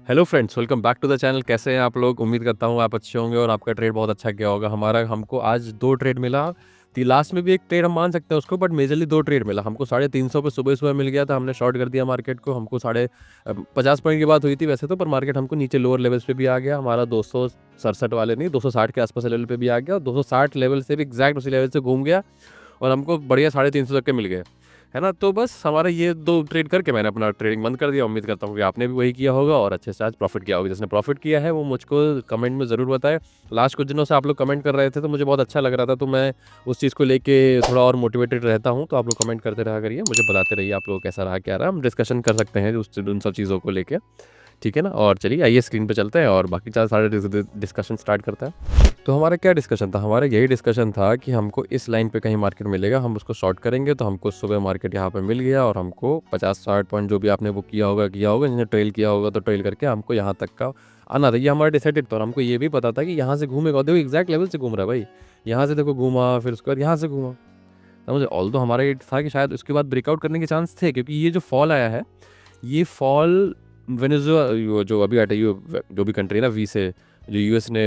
Hello friends, welcome back to the channel. कैसे हैं आप लोग? उम्मीद करता हूँ आप अच्छे होंगे और आपका ट्रेड बहुत अच्छा गया होगा। हमारा हमको आज 2 ट्रेड मिला। ती लास्ट में भी एक ट्रेड हम मान सकते हैं उसको, बट मेजरली 2 ट्रेड मिला। हमको 350 पे सुबह-सुबह मिल गया था, हमने शॉर्ट कर दिया मार्केट को। हमको 50 पॉइंट की बात हुई थी वैसे तो, पर मार्केट हमको नीचे लोअर लेवल्स पे भी आ गया। हमारा 267 वाले नहीं, 260 के आस-पास लेवल पे भी आ गया और 260 लेवल से भी एग्ज़ैक्ट उसी लेवल से घूम गया और हमको बढ़िया 350 तक के मिल गए। है ना? तो बस हमारा ये 2 ट्रेड करके मैंने अपना ट्रेडिंग बंद कर दिया। उम्मीद करता हूँ कि आपने भी वही किया होगा और अच्छे से आज प्रॉफ़िट किया होगा। जिसने प्रॉफ़िट किया है वो मुझको कमेंट में ज़रूर बताएँ। लास्ट कुछ दिनों से आप लोग कमेंट कर रहे थे तो मुझे बहुत अच्छा लग रहा था, तो मैं उस चीज़ को लेके थोड़ा और मोटिवेटेड रहता हूँ। तो आप लोग कमेंट करते रहा करिए, मुझे बताते रहिए आप लोगों को कैसा रहा, क्या रहा। हम डिस्कशन कर सकते हैं उन सब चीज़ों को लेके। ठीक है ना? और चलिए आइए स्क्रीन पे चलते हैं और बाकी सारे डिस्कशन स्टार्ट करते हैं। तो हमारा क्या डिस्कशन था? हमारा यही डिस्कशन था कि हमको इस लाइन पे कहीं मार्केट मिलेगा, हम उसको शॉर्ट करेंगे। तो हमको सुबह मार्केट यहाँ पे मिल गया और हमको 50-60 पॉइंट जो भी आपने वो किया होगा, जिसने ट्रेल किया होगा तो ट्रेल करके हमको यहाँ तक का आना था। ये हमारा डिसाइडेड था और हमको ये भी पता था कि यहाँ से घूमेगा। देखो एग्जैक्ट लेवल से घूम रहा है भाई। यहाँ से देखो घूमा, फिर उसके बाद यहाँ से घूमा। समझे? ऑल्दो हमारा ये था कि शायद उसके बाद ब्रेकआउट करने के चांस थे, क्योंकि ये जो फॉल आया है, ये फॉल वेनेजुएला जो अभी अटैक जो भी कंट्री है ना, वी से जो यूएस ने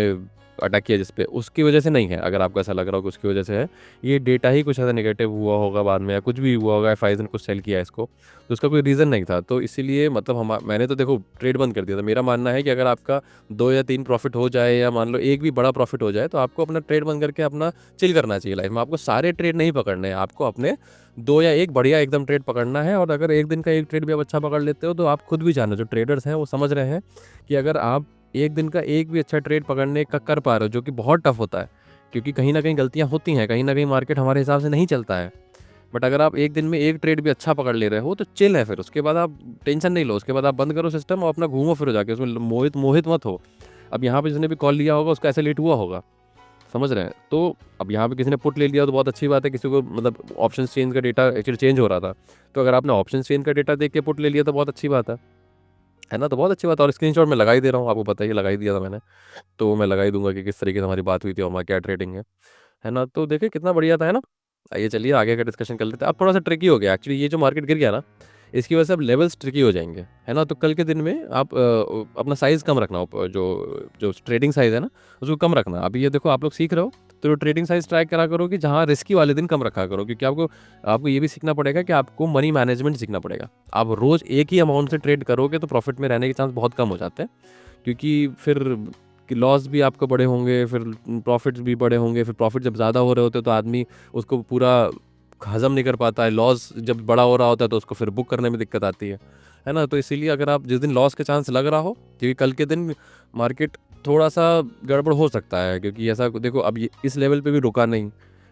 अटैक किया जिस पे, उसकी वजह से नहीं है। अगर आपको ऐसा लग रहा हो कि उसकी वजह से है, ये डेटा ही कुछ ऐसा नेगेटिव हुआ होगा बाद में या कुछ भी हुआ होगा, एफआईज ने कुछ सेल किया इसको, तो उसका कोई रीज़न नहीं था। तो इसीलिए मतलब मैंने तो देखो ट्रेड बंद कर दिया था। मेरा मानना है कि अगर आपका 2 या 3 प्रॉफिट हो जाए या मान लो एक भी बड़ा प्रॉफिट हो जाए, तो आपको अपना ट्रेड बंद करके अपना चिल करना चाहिए लाइफ में। आपको सारे ट्रेड नहीं पकड़ने हैं, आपको अपने 2 या 1 बढ़िया एकदम ट्रेड पकड़ना है। और अगर एक दिन का एक ट्रेड भी आप अच्छा पकड़ लेते हो, तो आप खुद भी जानो, जो ट्रेडर्स हैं वो समझ रहे हैं कि अगर आप एक दिन का एक भी अच्छा ट्रेड पकड़ने का कर पा रहे हो, जो कि बहुत टफ होता है, क्योंकि कहीं ना कहीं गलतियां होती हैं, कहीं ना कहीं मार्केट हमारे हिसाब से नहीं चलता है। बट अगर आप एक दिन में एक ट्रेड भी अच्छा पकड़ ले रहे हो तो चिल है। फिर उसके बाद आप टेंशन नहीं लो, उसके बाद आप बंद करो सिस्टम और अपना घूमो फिरो जाके, उसमें मोहित मोहित मत हो। अब यहाँ पे जिसने भी कॉल लिया होगा उसका ऐसे लेट हुआ होगा, समझ रहे हैं? तो अब यहाँ पे किसी ने पुट ले लिया तो बहुत अच्छी बात है। किसी को मतलब ऑप्शन चेंज का डेटा एक्चुअली चेंज हो रहा था, तो अगर आपने ऑप्शन चेंज का डेटा देख के पुट ले लिया तो बहुत अच्छी बात है ना? तो बहुत अच्छी बात है। और स्क्रीनशॉट मैं लगा ही दे रहा हूँ, आपको पता ही है, लगा ही दिया था मैंने। तो मैं लगा ही दूंगा कि किस तरीके से हमारी बात हुई थी और हमारा क्या ट्रेडिंग है ना? तो देखिए कितना बढ़िया था, है ना? आइए चलिए आगे का डिस्कशन कर लेते हैं। अब थोड़ा सा ट्रिकी हो गया एक्चुअली, ये जो मार्केट गिर गया ना, इसकी वजह से अब लेवल्स ट्रिकी हो जाएंगे, है ना? तो कल के दिन में आप अपना साइज़ कम रखना, जो जो ट्रेडिंग साइज़ है ना, उसको कम रखना। अभी ये देखो आप लोग सीख रहे हो, तो ट्रेडिंग साइज़ ट्राई करा करो कि जहाँ रिस्की वाले दिन कम रखा करो, क्योंकि आपको आपको ये भी सीखना पड़ेगा कि आपको मनी मैनेजमेंट सीखना पड़ेगा। आप रोज़ एक ही अमाउंट से ट्रेड करोगे तो प्रॉफिट में रहने के चांस बहुत कम हो जाते हैं, क्योंकि फिर कि लॉस भी आपको बड़े होंगे, फिर प्रॉफिट्स भी बड़े होंगे। फिर प्रॉफिट जब ज़्यादा हो रहे होते हैं तो आदमी उसको पूरा हज़म नहीं कर पाता है। लॉस जब बड़ा हो रहा होता है तो उसको फिर बुक करने में दिक्कत आती है ना? तो इसीलिए अगर आप जिस दिन लॉस के चांस लग रहा हो, क्योंकि कल के दिन मार्केट थोड़ा-सा गड़बड़ हो सकता है, क्योंकि ऐसा देखो अब ये इस लेवल पे भी रुका नहीं,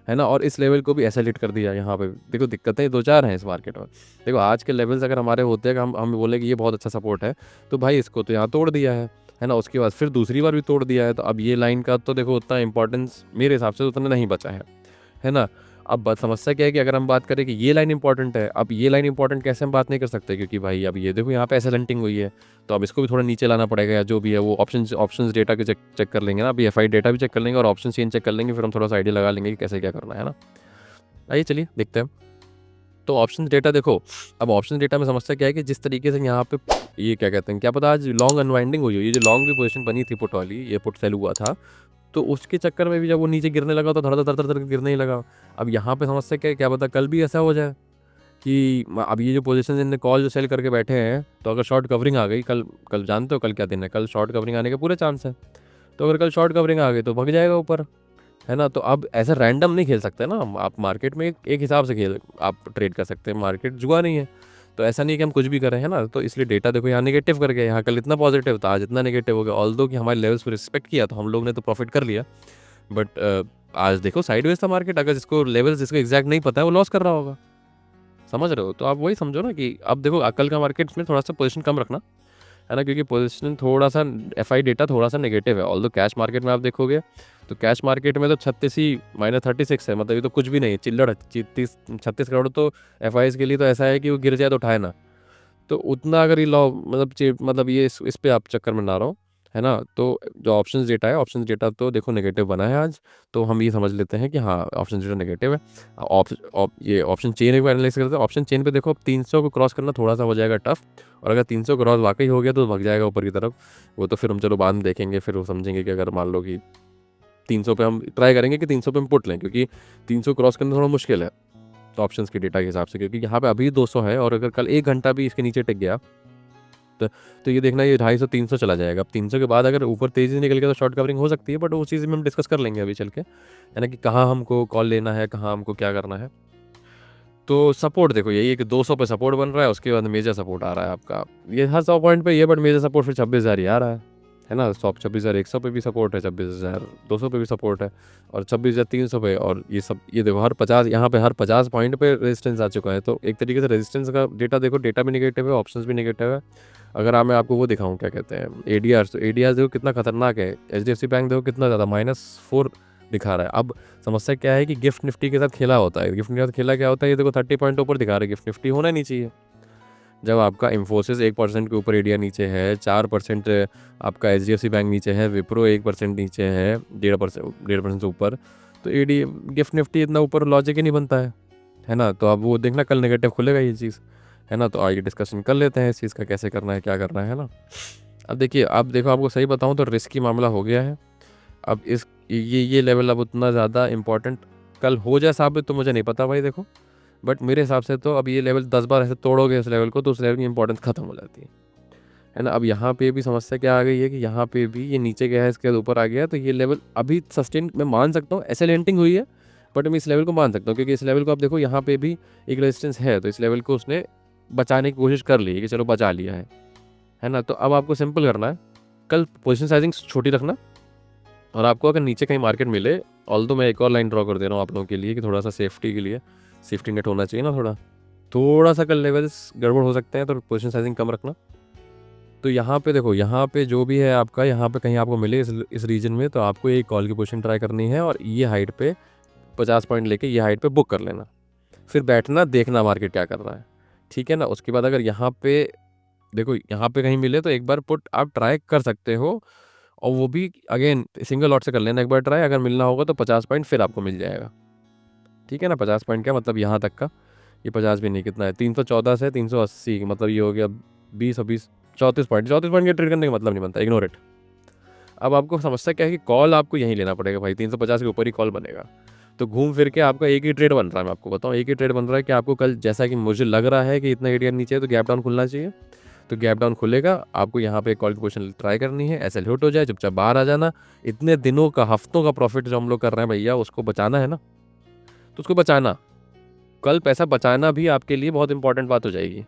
है ना? और इस लेवल को भी एसेलेरेट कर दिया यहाँ पे। देखो दिक्कतें 2-4 हैं इस मार्केट में। देखो आज के लेवल्स अगर हमारे होते हैं कि हम बोले कि ये बहुत अच्छा सपोर्ट है, तो भाई इसको तो यहाँ तोड़ दिया है ना? उसके बाद फिर दूसरी बार भी तोड़ दिया है, तो अब ये लाइन का तो देखो उतना इम्पोर्टेंस मेरे हिसाब से उतना नहीं बचा है ना? अब समस्या क्या है कि अगर हम बात करें कि ये लाइन इंपॉर्टेंट है, अब ये लाइन इंपॉर्टेंट कैसे हम बात नहीं कर सकते, क्योंकि भाई अब ये देखो यहाँ पे ऐसे लंटिंग हुई है, तो अब इसको भी थोड़ा नीचे लाना पड़ेगा, या जो भी है वो ऑप्शंस डेटा के चेक चेक कर लेंगे ना। अभी एफआई डेटा भी चेक कर लेंगे और ऑप्शन चेन चेक कर लेंगे, फिर हम थोड़ा सा आइडिया लगा लेंगे कि कैसे क्या करना है ना? आइए चलिए देखते हैं। तो ऑप्शन डेटा देखो, अब ऑप्शन डेटा में समस्या क्या है कि जिस तरीके से यहाँ पे ये क्या कहते हैं, क्या पता आज लॉन्ग अनवाइंडिंग हुई हो, ये जो लॉन्ग भी पोजीशन बनी थी पुट वाली, ये पुट सेल हुआ था, तो उसके चक्कर में भी जब वो नीचे गिरने लगा तो धड़-धड़ गिरने ही लगा। अब यहाँ पे समस्या क्या है, क्या पता कल भी ऐसा हो जाए कि अब ये जो पोजीशन इन्होंने कॉल जो सेल करके बैठे हैं, तो अगर शॉर्ट कवरिंग आ गई कल, जानते हो कल क्या दिन है? कल शॉर्ट कवरिंग आने के पूरे चांस है। तो अगर कल शॉर्ट कवरिंग आ गई तो भग जाएगा ऊपर, है ना? तो अब ऐसे रैंडम नहीं खेल सकते ना आप मार्केट में, एक हिसाब से खेल आप ट्रेड कर सकते हैं। मार्केट जुआ नहीं है, तो ऐसा नहीं है कि हम कुछ भी करें, है ना? तो इसलिए डेटा देखो यहाँ नेगेटिव कर गया, यहाँ कल इतना पॉजिटिव था, आज इतना नेगेटिव हो गया। ऑल्दो कि हमारे लेवल्स को रिस्पेक्ट किया तो हम लोग ने तो प्रॉफिट कर लिया, बट आज देखो साइडवेज था मार्केट। अगर जिसको लेवल्स जिसको एग्जैक्ट नहीं पता है वो लॉस कर रहा होगा, समझ रहे हो? तो आप वही समझो ना कि अब देखो कल का मार्केट में थोड़ा सा पोजीशन कम रखना, है ना? क्योंकि पोजीशन थोड़ा सा एफआई डेटा थोड़ा सा नेगेटिव है। ऑल्दो कैश मार्केट में आप देखोगे तो कैश मार्केट में तो 36 ही -36 है, मतलब ये तो कुछ भी नहीं है, चिल्लड़ है। 36 करोड़ तो एफआईज के लिए तो ऐसा है कि वो गिर जाए तो उठाए ना। तो उतना अगर ये लॉ मतलब ये इस पे आप चक्कर में ना रहो, है ना? तो जो ऑप्शंस डेटा है, ऑप्शंस डेटा तो देखो नेगेटिव बना है आज, तो हम ये समझ लेते हैं कि हाँ, ऑप्शंस डेटा नेगेटिव है। ये ऑप्शन चेन को एनालाइज़ करते हैं। ऑप्शन चेन पे देखो अब 300 को क्रॉस करना थोड़ा-सा हो जाएगा टफ, और अगर 300 क्रॉस वाक़ई हो गया तो भाग जाएगा ऊपर की तरफ। वो तो फिर हम चलो बाद में देखेंगे, फिर वो समझेंगे कि अगर मान लो कि 300 पे हम ट्राई करेंगे कि 300 पे हम पुट लें, क्योंकि 300 क्रॉस करना थोड़ा मुश्किल है, तो ऑप्शंस के डेटा के हिसाब से, क्योंकि यहाँ पे अभी 200 है और अगर कल 1 घंटा भी इसके नीचे टिक गया तो ये देखना ये 250-300 चला जाएगा। अब 300 के बाद अगर ऊपर तेज़ी से निकल गया तो शॉर्ट कवरिंग हो सकती है, बट वो चीज़ में हम डिस्कस कर लेंगे अभी चल के, है ना, कि कहाँ हमको कॉल लेना है, कहाँ हमको क्या करना है। तो सपोर्ट देखो यही है कि 200 पे सपोर्ट बन रहा है, उसके बाद मेजर सपोर्ट आ रहा है आपका। ये हर 100 पॉइंट पे ये, बट मेजर सपोर्ट फिर 26,000 ही आ रहा है ना? 26,100 पे भी सपोर्ट है, 26,200 पे भी सपोर्ट है, और 26,300 पे, और ये सब ये देखो हर 50 यहाँ पे हर 50 पॉइंट पे रेजिस्टेंस आ चुका है। तो एक तरीके से रेजिस्टेंस का डेटा देखो, डेटा भी नेगेटिव है, ऑप्शंस भी नेगेटिव है। अगर मैं आपको वो दिखाऊँ क्या कहते हैं एडीआर, तो एडीआर देखो कितना खतरनाक है। एचडीएफसी बैंक देखो कितना ज़्यादा -4 दिखा रहा है। अब समस्या क्या है कि गिफ्ट निफ्टी के साथ खेला होता है। गिफ्ट निफ्टी के साथ खेला क्या होता है, ये देखो 30 पॉइंट ऊपर दिखा रहा है, गिफ्ट निफ्टी होना नहीं चाहिए। जब आपका इन्फोसिस 1% के ऊपर एरिया नीचे है, 4% आपका एचडीएफसी बैंक नीचे है, विप्रो 1% नीचे है, 1.5% से ऊपर, तो एडी गिफ्ट निफ्टी इतना ऊपर लॉजिक ही नहीं बनता है ना? तो अब वो देखना कल नेगेटिव खुलेगा ये चीज़, है ना? तो आइए डिस्कशन कर लेते हैं इस चीज़ का, कैसे करना है, क्या करना है ना? अब देखिए, अब देखो आपको सही बताऊँ तो रिस्की मामला हो गया है। अब ये लेवल अब उतना ज़्यादा इम्पोर्टेंट कल हो जाए साबित तो मुझे नहीं पता भाई देखो। बट मेरे हिसाब से तो अब ये लेवल 10 बार ऐसे तोड़ोगे इस लेवल को तो उस लेवल की इम्पोर्टेंस ख़त्म हो जाती है ना? अब यहाँ पे भी समस्या क्या आ गई है कि यहाँ पे भी ये नीचे गया है, इसके बाद ऊपर आ गया है, तो ये लेवल अभी सस्टेन मैं मान सकता हूँ, एसेलेंटिंग हुई है, बट मैं इस लेवल को मान सकता हूँ, क्योंकि इस लेवल को आप देखो यहाँ पे भी एक रेजिस्टेंस है, तो इस लेवल को उसने बचाने की कोशिश कर ली है कि चलो बचा लिया है ना? तो अब आपको सिंपल करना है, कल पोजीशन साइजिंग छोटी रखना, और आपको अगर नीचे कहीं मार्केट मिले, ऑल्दो मैं एक और लाइन ड्रॉ कर दे रहा हूँ आप लोगों के लिए कि थोड़ा सा सेफ्टी के लिए, सेफ्टी नेट होना चाहिए ना थोड़ा सा कल लेवल्स गड़बड़ हो सकते हैं, तो पोजीशन साइजिंग कम रखना। तो यहाँ पे देखो, यहाँ पे जो भी है आपका, यहाँ पे कहीं आपको मिले इस रीजन में, तो आपको एक कॉल की पोजीशन ट्राई करनी है, और ये हाइट पे 50 पॉइंट लेके ये हाइट पे बुक कर लेना, फिर बैठना देखना मार्केट क्या कर रहा है, ठीक है ना? उसके बाद अगर यहाँ पे देखो, यहाँ पे कहीं मिले तो एक बार पुट आप ट्राई कर सकते हो, और वो भी अगेन सिंगल लॉट से कर लेना एक बार ट्राई। अगर मिलना होगा तो 50 पॉइंट फिर आपको मिल जाएगा, ठीक है ना? 50 पॉइंट क्या मतलब यहाँ तक का, ये 50 भी नहीं, कितना है 314 से 380, मतलब ये हो गया 20 और 20 34 पॉइंट। 34 पॉइंट के ट्रेड करने का मतलब नहीं बनता, इग्नोर इट। अब आपको समस्या क्या है कि कॉल आपको यहीं लेना पड़ेगा भाई, 350 के ऊपर ही कॉल बनेगा। तो घूम फिर के आपका एक ही ट्रेड बन रहा है, मैं आपको बताऊँ एक ही ट्रेड बन रहा है कि आपको कल, जैसा कि मुझे लग रहा है कि इतना एरिया नीचे है तो गैप डाउन खुलना चाहिए, तो गैप डाउन खुलेगा, आपको यहाँ पे कॉल की पोजीशन ट्राई करनी है, ऐसे हिट हो जाए चुपचाप बाहर आ जाना। इतने दिनों का, हफ्तों का प्रॉफिट जो हम लोग कर रहे हैं भैया, उसको बचाना है ना, तो उसको बचाना, कल पैसा बचाना भी आपके लिए बहुत इंपॉर्टेंट बात हो जाएगी,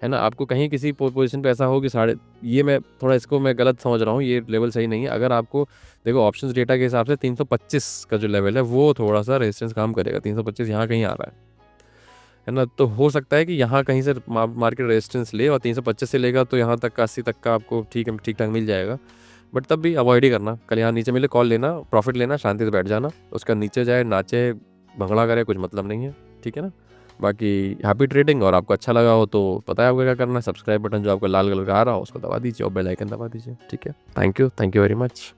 है ना? आपको कहीं किसी पोजीशन पे ऐसा हो कि साढ़े, ये मैं थोड़ा इसको मैं गलत समझ रहा हूँ, ये लेवल सही नहीं है। अगर आपको देखो ऑप्शंस डेटा के हिसाब से 325 का जो लेवल है वो थोड़ा सा रेजिस्टेंस काम करेगा, 325 यहाँ कहीं आ रहा है ना? तो हो सकता है कि यहाँ कहीं से मार्केट रेजिस्टेंस ले, और 325 से लेगा तो यहाँ तक का 80 तक का आपको ठीक ठाक मिल जाएगा, बट तब भी अवॉइड ही करना। कल यहाँ नीचे मिले कॉल लेना, प्रॉफिट लेना, शांति से बैठ जाना, उसका नीचे जाए नाचे भंगड़ा करे कुछ मतलब नहीं है, ठीक है ना? बाकी हैप्पी ट्रेडिंग, और आपको अच्छा लगा हो तो पता है आपको क्या करना है, सब्सक्राइब बटन जो आपका लाल कलर का आ रहा हो उसको दबा दीजिए, और बेल आइकन दबा दीजिए, ठीक है? Thank you very much.